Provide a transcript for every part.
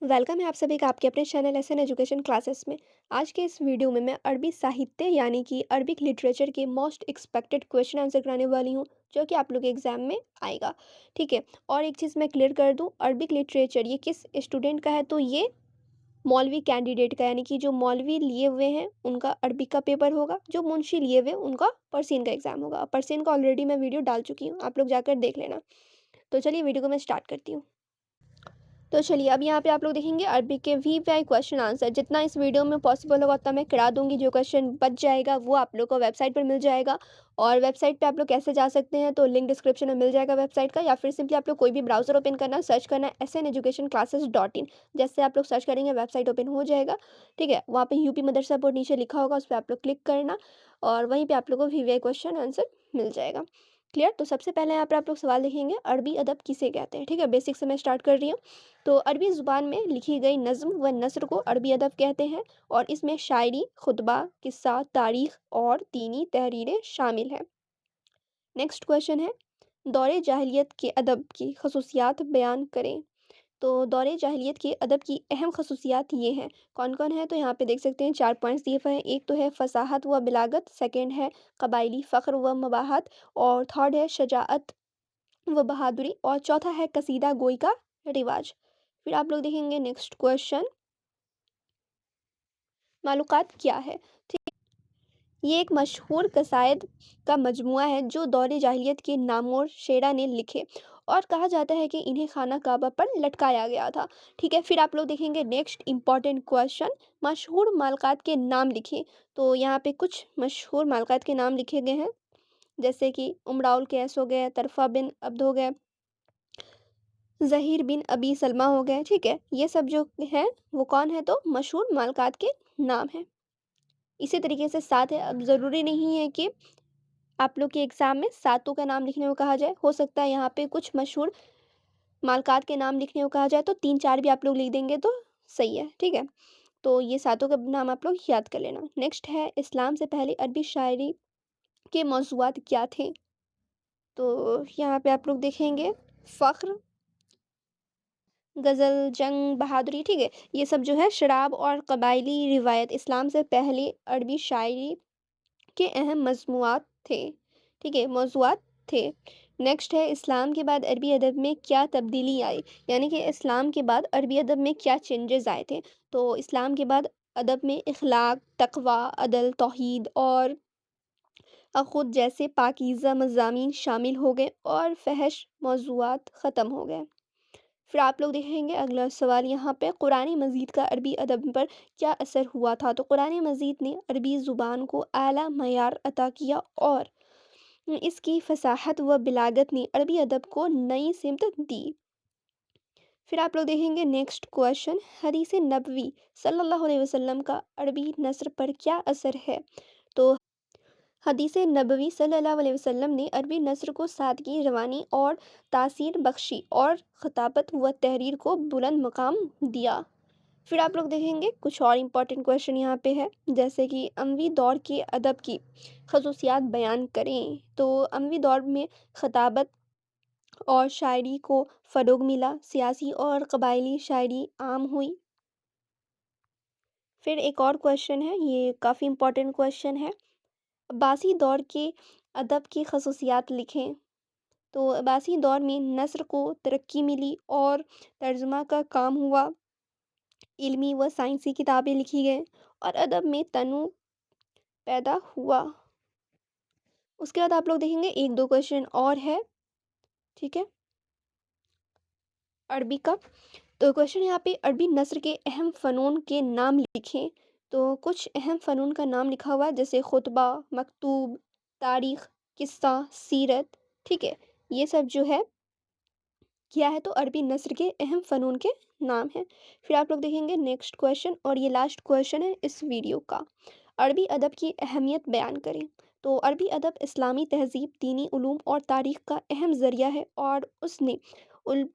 Welcome है आप सभी का आपके अपने channel S an education classes में। आज के इस वीडियो में मैं अरबी साहित्य यानी कि अरबिक लिटरेचर के मोस्ट एक्सपेक्टेड क्वेश्चन आंसर कराने वाली हूँ, जो कि आप लोग के एग्जाम में आएगा। ठीक है। और एक चीज़ मैं क्लियर कर दूँ, अरबिक लिटरेचर ये किस स्टूडेंट का है, तो ये मौलवी कैंडिडेट का, यानी कि जो मौलवी लिए हुए हैं उनका अरबी का पेपर होगा, जो मुंशी लिए हुए उनका परसीन का एग्जाम होगा। परसीन का ऑलरेडी मैं वीडियो डाल चुकी हूँ, आप लोग जाकर देख लेना। तो चलिए वीडियो को मैं स्टार्ट करती हूँ। तो चलिए अब यहाँ पे आप लोग देखेंगे अरबी के वीवीआई क्वेश्चन आंसर, जितना इस वीडियो में पॉसिबल होगा उतना मैं करा दूंगी। जो क्वेश्चन बच जाएगा वो आप लोग को वेबसाइट पर मिल जाएगा। और वेबसाइट पे आप लोग कैसे जा सकते हैं, तो लिंक डिस्क्रिप्शन में मिल जाएगा वेबसाइट का, या फिर सिंपली आप लोग कोई भी ब्राउजर ओपन करना, सर्च करना SN education classes.in। जैसे आप लोग सर्च करेंगे वेबसाइट ओपन हो जाएगा। ठीक है, वहाँ पे यूपी मदरसा बोर्ड नीचे लिखा होगा, उस पर आप लोग क्लिक करना और वहीं पर आप लोग को वीवीआई क्वेश्चन आंसर मिल जाएगा। क्लियर। तो सबसे पहले यहाँ पर आप लोग सवाल लिखेंगे, अरबी अदब किसे कहते हैं। ठीक है, बेसिक से मैं स्टार्ट कर रही हूँ। तो अरबी ज़ुबान में लिखी गई नज़्म व नस्र को अरबी अदब कहते हैं, और इसमें शायरी, खुतबा, किस्सा, तारीख़ और दीनी तहरीरें शामिल हैं। नेक्स्ट क्वेश्चन है, दौरे जाहिलियत के अदब की खसूसियात बयान करें। तो दौरे जाहिलियत के अदब की अहम खसूसियात ये हैं, कौन कौन है, तो यहाँ पे देख सकते हैं 4 पॉइंट्स दिए हुए हैं। एक तो है फसाहत व बिलागत, सेकंड है कबायली फ़ख्र व मबाहत, और थर्ड है शजाअत व बहादुरी, और चौथा है कसीदा गोई का रिवाज। फिर आप लोग देखेंगे नेक्स्ट क्वेश्चन, मालूकात क्या है। ठीक, ये एक मशहूर कसायद का मजमुआ है जो दौरे जाहिलियत के नामोर शेरा ने लिखे, और कहा जाता है कि इन्हें खाना काबा पर लटकाया गया था। ठीक है, फिर आप लोग देखेंगे नेक्स्ट इंपॉर्टेंट क्वेश्चन, मशहूर मालकात के नाम लिखें। तो यहाँ पे कुछ मशहूर मालकात के नाम लिखे गए हैं, जैसे कि उमराउल कैस हो गए, तरफा बिन अब्द हो गए, ज़हीर बिन अबी सलमा हो गए। ठीक है, ये सब जो हैं वो कौन है, तो मशहूर मालकात के नाम हैं। इसी तरीके से सात है, अब ज़रूरी नहीं है कि आप लोग के एग्ज़ाम में सातों का नाम लिखने को कहा जाए, हो सकता है यहाँ पे कुछ मशहूर मालकात के नाम लिखने को कहा जाए तो 3-4 भी आप लोग लिख देंगे तो सही है। ठीक है, तो ये सातों का नाम आप लोग याद कर लेना। नेक्स्ट है, इस्लाम से पहले अरबी शायरी के मौज़ूआत क्या थे। तो यहाँ पे आप लोग देखेंगे फ़ख्र, गज़ल, जंग, बहादुरी। ठीक है, ये सब जो है शराब और कबायली रिवायत इस्लाम से पहले अरबी शायरी के अहम मजमुआत थे। ठीक है, मौज़ूआत थे। नेक्स्ट है, इस्लाम के बाद अरबी अदब में क्या तब्दीली आई, यानी कि इस्लाम के बाद अरबी अदब में क्या चेंजेस आए थे। तो इस्लाम के बाद अदब में इखलाक, तक़वा, अदल, तौहीद और अख़ुद जैसे पाकीज़ा मज़ामीन शामिल हो गए, और फ़हश मौज़ूआत ख़त्म हो गए। फिर आप लोग देखेंगे अगला सवाल, यहाँ पे कुरान मजीद का अरबी अदब पर क्या असर हुआ था। तो कुरान मजीद ने अरबी ज़ुबान को आला मयार अता किया, और इसकी फसाहत व बिलागत ने अरबी अदब को नई सिमत दी। फिर आप लोग देखेंगे नेक्स्ट क्वेश्चन, हदीस नबवी सल्लल्लाहु अलैहि वसल्लम का अरबी नस्र पर क्या असर है। तो हदीस नबवी सल्लल्लाहु अलैहि वसल्लम ने अरबी नस्र को सादगी, रवानी और तासीर बख्शी, और ख़ताबत व तहरीर को बुलंद मकाम दिया। फिर आप लोग देखेंगे कुछ और इम्पोर्टेंट क्वेश्चन यहाँ पे है, जैसे कि अमवी दौर के अदब की खसूसियात बयान करें। तो अमवी दौर में ख़ताबत और शायरी को फ़रोग़ मिला, सियासी और कबायली शायरी आम हुई। फिर एक और क्वेश्चन है, ये काफ़ी इम्पोर्टेंट क्वेश्चन है, अब्बासी दौर के अदब की खसूसियात लिखें। तो अब्बासी दौर में नस्र को तरक्की मिली और तर्जुमा का काम हुआ, इल्मी व साइंसी किताबें लिखी गईं, और अदब में तनु पैदा हुआ। उसके बाद आप लोग देखेंगे 1-2 क्वेश्चन और है। ठीक है, अरबी का। तो क्वेश्चन यहाँ पे, अरबी नस्र के अहम फ़नून के नाम लिखें। तो कुछ अहम फ़नून का नाम लिखा हुआ है, जैसे खुतबा, मकतूब, तारीख़, किस्सा, सीरत। ठीक है, ये सब जो है क्या है, तो अरबी नस्र के अहम फ़नून के नाम हैं। फिर आप लोग देखेंगे नेक्स्ट क्वेश्चन, और ये लास्ट क्वेश्चन है इस वीडियो का, अरबी अदब की अहमियत बयान करें। तो अरबी अदब इस्लामी तहज़ीब, दीनी उलूम और तारीख़ का अहम ज़रिया है, और उसने उल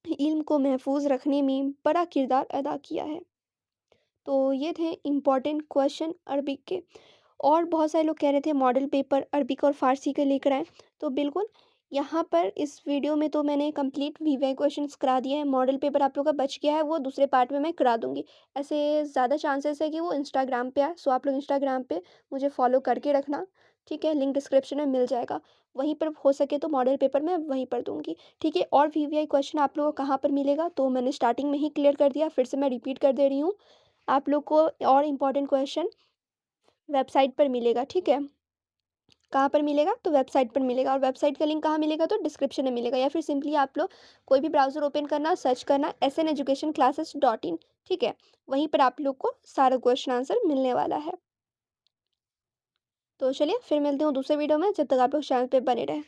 इल्म को महफूज रखने में बड़ा किरदार अदा किया है। तो ये थे इम्पॉर्टेंट क्वेश्चन अरबिक के। और बहुत सारे लोग कह रहे थे मॉडल पेपर अरबिक और फ़ारसी के लेकर आएँ, तो बिल्कुल यहाँ पर इस वीडियो में तो मैंने कंप्लीट वीवीआई क्वेश्चंस करा दिए हैं, मॉडल पेपर आप लोग का बच गया है, वो दूसरे पार्ट में मैं करा दूँगी। ऐसे ज़्यादा चांसेस है कि वो इंस्टाग्राम पे आए, सो आप लोग इंस्टाग्राम पे मुझे फॉलो करके रखना, ठीक है? लिंक डिस्क्रिप्शन में मिल जाएगा। वहीं पर हो सके तो मॉडल पेपर मैं वहीं पर दूँगी, ठीक है? और वीवीआई क्वेश्चन आप लोगों को कहाँ पर मिलेगा, तो मैंने स्टार्टिंग में ही क्लियर कर दिया, फिर से मैं रिपीट कर दे रही हूँ। आप लोग को और इम्पोर्टेंट क्वेश्चन वेबसाइट पर मिलेगा, ठीक है? कहाँ पर मिलेगा? तो वेबसाइट पर मिलेगा, और वेबसाइट का लिंक कहाँ मिलेगा? तो डिस्क्रिप्शन में मिलेगा, या फिर सिंपली आप लोग कोई भी ब्राउज़र ओपन करना, सर्च करना SN educationclasses.in, ठीक है? वहीं पर आप लोग को सारा क्वेश्चन आंसर मिलने वाला है। तो चलिए फिर मिलती हूँ दूसरे वीडियो में, जब तक आप लोग चैनल पे बने रहें।